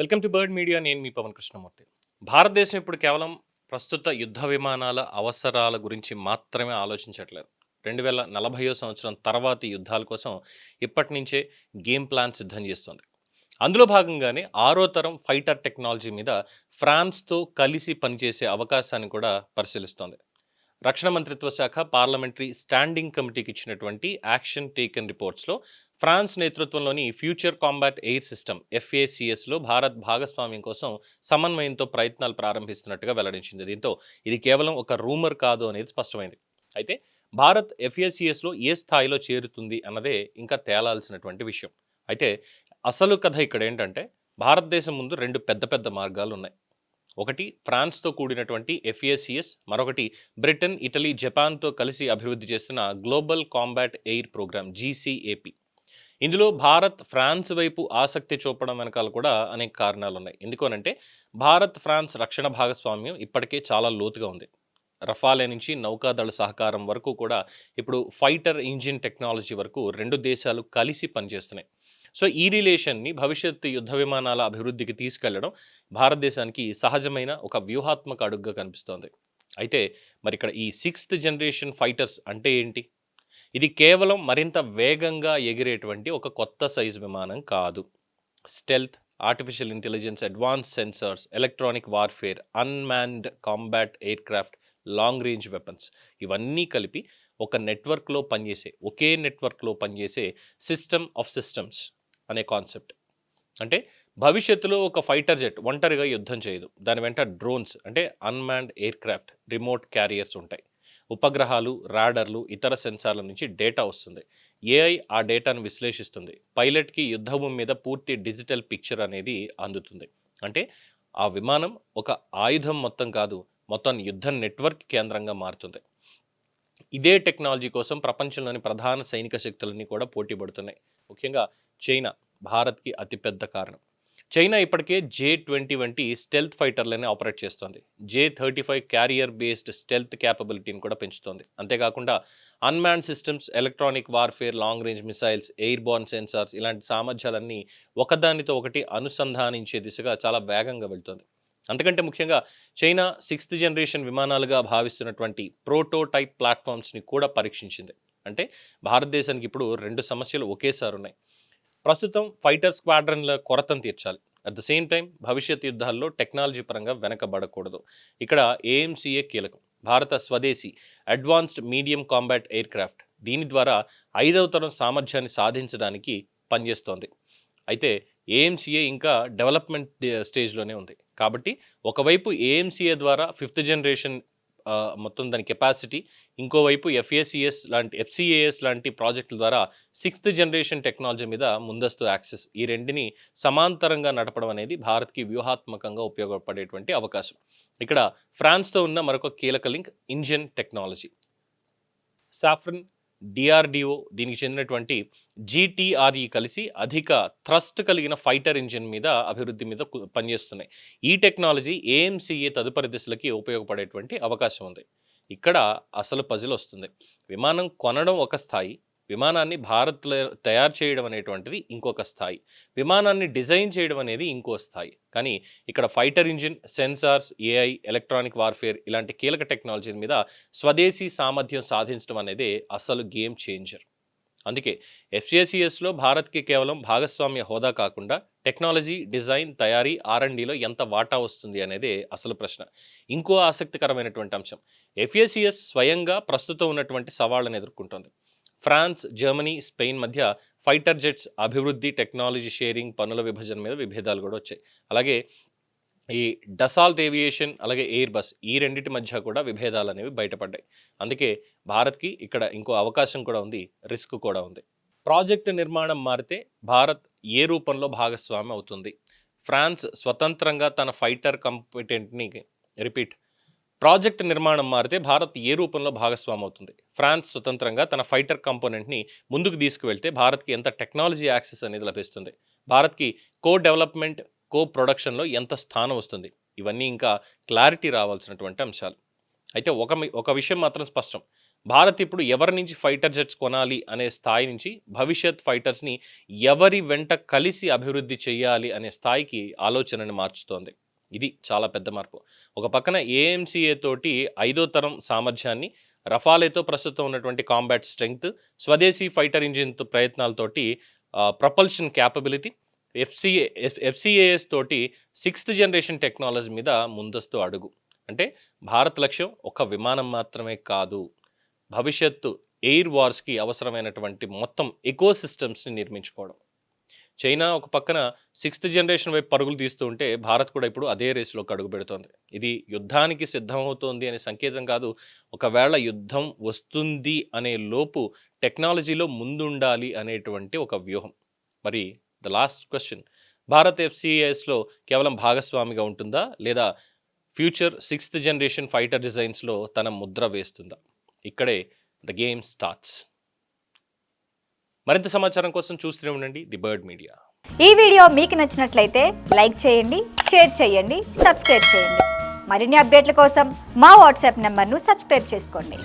Welcome to bird media. నేను మీ పవన్ కృష్ణమూర్తి. భారతదేశం ఇప్పుడు కేవలం ప్రస్తుత యుద్ధ విమానాల అవసరాల గురించి మాత్రమే ఆలోచించట్లేదు. 2040 సంవత్సరం తర్వాతి యుద్ధాల కోసం ఇప్పటి నుంచే గేమ్ ప్లాన్ సిద్ధం చేస్తుంది. అందులో భాగంగానే 6వ తరం ఫైటర్ టెక్నాలజీ మీద ఫ్రాన్స్తో కలిసి పనిచేసే అవకాశాన్ని కూడా పరిశీలిస్తోంది. రక్షణ మంత్రిత్వ శాఖ పార్లమెంటరీ స్టాండింగ్ కమిటీకి ఇచ్చినటువంటి యాక్షన్ టేకన్ రిపోర్ట్స్లో ఫ్రాన్స్ నేతృత్వంలోని ఫ్యూచర్ కాంబాట్ ఎయిర్ సిస్టమ్ FACSలో భారత్ భాగస్వామ్యం కోసం సమన్వయంతో ప్రయత్నాలు ప్రారంభిస్తున్నట్టుగా వెల్లడించింది. దీంతో ఇది కేవలం ఒక రూమర్ కాదు అనేది స్పష్టమైంది. అయితే భారత్ FACSలో ఏ స్థాయిలో చేరుతుంది అన్నదే ఇంకా తేలాల్సినటువంటి విషయం. అయితే అసలు కథ ఇక్కడ ఏంటంటే, భారతదేశం ముందు రెండు పెద్ద మార్గాలు ఉన్నాయి. ఒకటి ఫ్రాన్స్తో కూడినటువంటి FACS, మరొకటి బ్రిటన్, ఇటలీ, జపాన్తో కలిసి అభివృద్ధి చేస్తున్న global combat air programme GCAP. ఇందులో భారత్ ఫ్రాన్స్ వైపు ఆసక్తి చూపడం వెనకాల కూడా అనేక కారణాలు ఉన్నాయి. ఎందుకనంటే భారత్ ఫ్రాన్స్ రక్షణ భాగస్వామ్యం ఇప్పటికే చాలా లోతుగా ఉంది. రఫాలే నుంచి నౌకాదళ సహకారం వరకు కూడా ఇప్పుడు ఫైటర్ ఇంజిన్ టెక్నాలజీ వరకు రెండు దేశాలు కలిసి పనిచేస్తున్నాయి. సో ఈ రిలేషన్ని భవిష్యత్తు యుద్ధ విమానాల అభివృద్ధికి తీసుకెళ్లడం భారతదేశానికి సహజమైన ఒక వ్యూహాత్మక అడుగుగా కనిపిస్తోంది. అయితే మరి ఇక్కడ ఈ 6th జనరేషన్ ఫైటర్స్ అంటే ఏంటి? ఇది కేవలం మరింత వేగంగా ఎగిరేటువంటి ఒక కొత్త సైజు విమానం కాదు. Stealth, artificial intelligence, advance sensors, electronic warfare, unmanned combat aircraft, long range weapons ఇవన్నీ కలిపి ఒక నెట్వర్క్లో పనిచేసే, ఒకే నెట్వర్క్లో పనిచేసే సిస్టమ్ ఆఫ్ సిస్టమ్స్ అనే కాన్సెప్ట్. అంటే భవిష్యత్తులో ఒక ఫైటర్ జెట్ ఒంటరిగా యుద్ధం చేయదు. దాని వెంట డ్రోన్స్ అంటే unmanned air craft, remote carriers ఉంటాయి. ఉపగ్రహాలు, రాడర్లు, ఇతర సెన్సార్ల నుంచి డేటా వస్తుంది. AI ఆ డేటాను విశ్లేషిస్తుంది. పైలట్కి యుద్ధభూమి మీద పూర్తి డిజిటల్ పిక్చర్ అనేది అందుతుంది. అంటే ఆ విమానం ఒక ఆయుధం మొత్తం కాదు, మొత్తం యుద్ధ నెట్వర్క్ కేంద్రంగా మారుతుంది. ఇదే టెక్నాలజీ కోసం ప్రపంచంలోని ప్రధాన సైనిక శక్తులన్నీ కూడా పోటీ పడుతున్నాయి. ముఖ్యంగా చైనా భారత్కి అతిపెద్ద కారణం. చైనా ఇప్పటికే J-20 వంటి స్టెల్త్ ఫైటర్లని ఆపరేట్ చేస్తోంది. J-35 క్యారియర్ బేస్డ్ స్టెల్త్ క్యాపబిలిటీని కూడా పెంచుతోంది. అంతేకాకుండా unmanned systems, electronic warfare, long range missiles, air Born sensors ఇలాంటి సామర్థ్యాలన్నీ ఒకదానితో ఒకటి అనుసంధానించే దిశగా చాలా వేగంగా వెళ్తోంది. అంతకంటే ముఖ్యంగా చైనా 6th జనరేషన్ విమానాలుగా భావిస్తున్నటువంటి ప్రోటోటైప్ ప్లాట్ఫామ్స్ని కూడా పరీక్షించింది. అంటే భారతదేశానికి ఇప్పుడు రెండు సమస్యలు ఒకేసారి ఉన్నాయి. ప్రస్తుతం ఫైటర్ స్క్వాడ్రన్ల కొరతను తీర్చాలి. అట్ ద సేమ్ టైం భవిష్యత్ యుద్ధాల్లో టెక్నాలజీ పరంగా వెనకబడకూడదు. ఇక్కడ AMCA కీలకం. భారత స్వదేశీ advanced medium combat aircraft దీని ద్వారా 5వ తరం సామర్థ్యాన్ని సాధించడానికి పనిచేస్తోంది. అయితే AMCA ఇంకా డెవలప్మెంట్ స్టేజ్లోనే ఉంది. కాబట్టి ఒకవైపు AMCA ద్వారా 5th జనరేషన్ మొత్తం దాని కెపాసిటీ, ఇంకోవైపు FCAS లాంటి ప్రాజెక్టుల ద్వారా 6th జనరేషన్ టెక్నాలజీ మీద ముందస్తు యాక్సెస్, ఈ రెండిని సమాంతరంగా నడపడం అనేది భారత్కి వ్యూహాత్మకంగా ఉపయోగపడేటువంటి అవకాశం. ఇక్కడ ఫ్రాన్స్తో ఉన్న మరొక కీలక link engine technology. Saffron, DRDO దీనికి చెందినటువంటి GTRE కలిసి అధిక థ్రస్ట్ కలిగిన ఫైటర్ ఇంజిన్ మీద అభివృద్ధి మీద పనిచేస్తున్నాయి. ఈ టెక్నాలజీ AMCA తదుపరి దిశలకి ఉపయోగపడేటువంటి అవకాశం ఉంది. ఇక్కడ అసలు పజిల్ వస్తుంది. విమానం కొనడం ఒక స్థాయి, విమానాన్ని భారత్లో తయారు చేయడం అనేటువంటిది ఇంకొక స్థాయి, విమానాన్ని డిజైన్ చేయడం అనేది ఇంకో స్థాయి. కానీ ఇక్కడ fighter engine, sensors, AI, electronic warfare ఇలాంటి కీలక టెక్నాలజీ మీద స్వదేశీ సామర్థ్యం సాధించడం అనేది అసలు గేమ్ చేంజర్. అందుకే FACSలో భారత్కి కేవలం భాగస్వామ్య హోదా కాకుండా టెక్నాలజీ, డిజైన్, తయారీ, R&Dలో ఎంత వాటా వస్తుంది అనేది అసలు ప్రశ్న. ఇంకో ఆసక్తికరమైనటువంటి అంశం, FACS స్వయంగా ప్రస్తుతం ఉన్నటువంటి సవాళ్ళను ఎదుర్కొంటోంది. ఫ్రాన్స్, జర్మనీ, స్పెయిన్ మధ్య ఫైటర్ జెట్స్ అభివృద్ధి, టెక్నాలజీ షేరింగ్, పనుల విభజన మీద విభేదాలు కూడా వచ్చాయి. అలాగే ఈ డసాల్ట్ ఏవియేషన్, అలాగే ఎయిర్ బస్ ఈ రెండింటి మధ్య కూడా విభేదాలు అనేవి బయటపడ్డాయి. అందుకే భారత్కి ఇక్కడ ఇంకో అవకాశం కూడా ఉంది, రిస్క్ కూడా ఉంది. ప్రాజెక్టు నిర్మాణం మారితే భారత్ ఏ రూపంలో భాగస్వామి అవుతుంది? ఫ్రాన్స్ స్వతంత్రంగా తన ఫైటర్ కాంపిటెంట్ని ప్రాజెక్ట్ నిర్మాణం మారితే భారత్ ఏ రూపంలో భాగస్వామి అవుతుంది? ఫ్రాన్స్ స్వతంత్రంగా తన ఫైటర్ కాంపోనెంట్ని ముందుకు తీసుకువెళ్తే భారత్కి ఎంత టెక్నాలజీ యాక్సెస్ అనేది లభిస్తుంది? భారత్కి కో డెవలప్మెంట్, కో ప్రొడక్షన్లో ఎంత స్థానం వస్తుంది? ఇవన్నీ ఇంకా క్లారిటీ రావాల్సినటువంటి అంశాలు. అయితే ఒక విషయం మాత్రం స్పష్టం, భారత్ ఇప్పుడు ఎవరి నుంచి ఫైటర్ జెట్స్ కొనాలి అనే స్థాయి నుంచి భవిష్యత్ ఫైటర్స్ని ఎవరి వెంట కలిసి అభివృద్ధి చేయాలి అనే స్థాయికి ఆలోచనని మార్చుతోంది. ఇది చాలా పెద్ద మార్పు. ఒక పక్కన ఏఎంసీఏ తోటి 5వ తరం సామర్థ్యాన్ని, రఫాలేతో ప్రస్తుతం ఉన్నటువంటి కాంబాట్ స్ట్రెంగ్త్, స్వదేశీ ఫైటర్ ఇంజిన్ ప్రయత్నాలతోటి ప్రపల్షన్ క్యాపబిలిటీ, ఎఫ్సిఏఎస్ తోటి 6th జనరేషన్ టెక్నాలజీ మీద ముందస్తు అడుగు. అంటే భారత్ లక్ష్యం ఒక విమానం మాత్రమే కాదు, భవిష్యత్తు ఎయిర్ వార్స్కి అవసరమైనటువంటి మొత్తం ఎకోసిస్టమ్స్ని నిర్మించుకోవడం. చైనా ఒక పక్కన 6th జనరేషన్ వైపు పరుగులు తీస్తూ ఉంటే భారత్ కూడా ఇప్పుడు అదే రేసులోకి అడుగు పెడుతోంది. ఇది యుద్ధానికి సిద్ధమవుతోంది అనే సంకేతం కాదు, ఒకవేళ యుద్ధం వస్తుంది అనే లోపు టెక్నాలజీలో ముందుండాలి అనేటువంటి ఒక వ్యూహం. మరి ద లాస్ట్ క్వశ్చన్, భారత్ ఎఫ్సిఏఎస్లో కేవలం భాగస్వామిగా ఉంటుందా, లేదా ఫ్యూచర్ 6th జనరేషన్ ఫైటర్ డిజైన్స్లో తన ముద్ర వేస్తుందా? ఇక్కడే ద గేమ్ స్టార్ట్స్. మరింత సమాచారం కోసం చూస్తూనే ఉండండి ది బర్డ్ మీడియా. ఈ వీడియో మీకు నచ్చినట్లయితే లైక్ చేయండి, షేర్ చేయండి, సబ్స్క్రైబ్ చేయండి. మరిన్ని అప్డేట్ల కోసం మా వాట్సాప్ నెంబర్ను సబ్స్క్రైబ్ చేసుకోండి.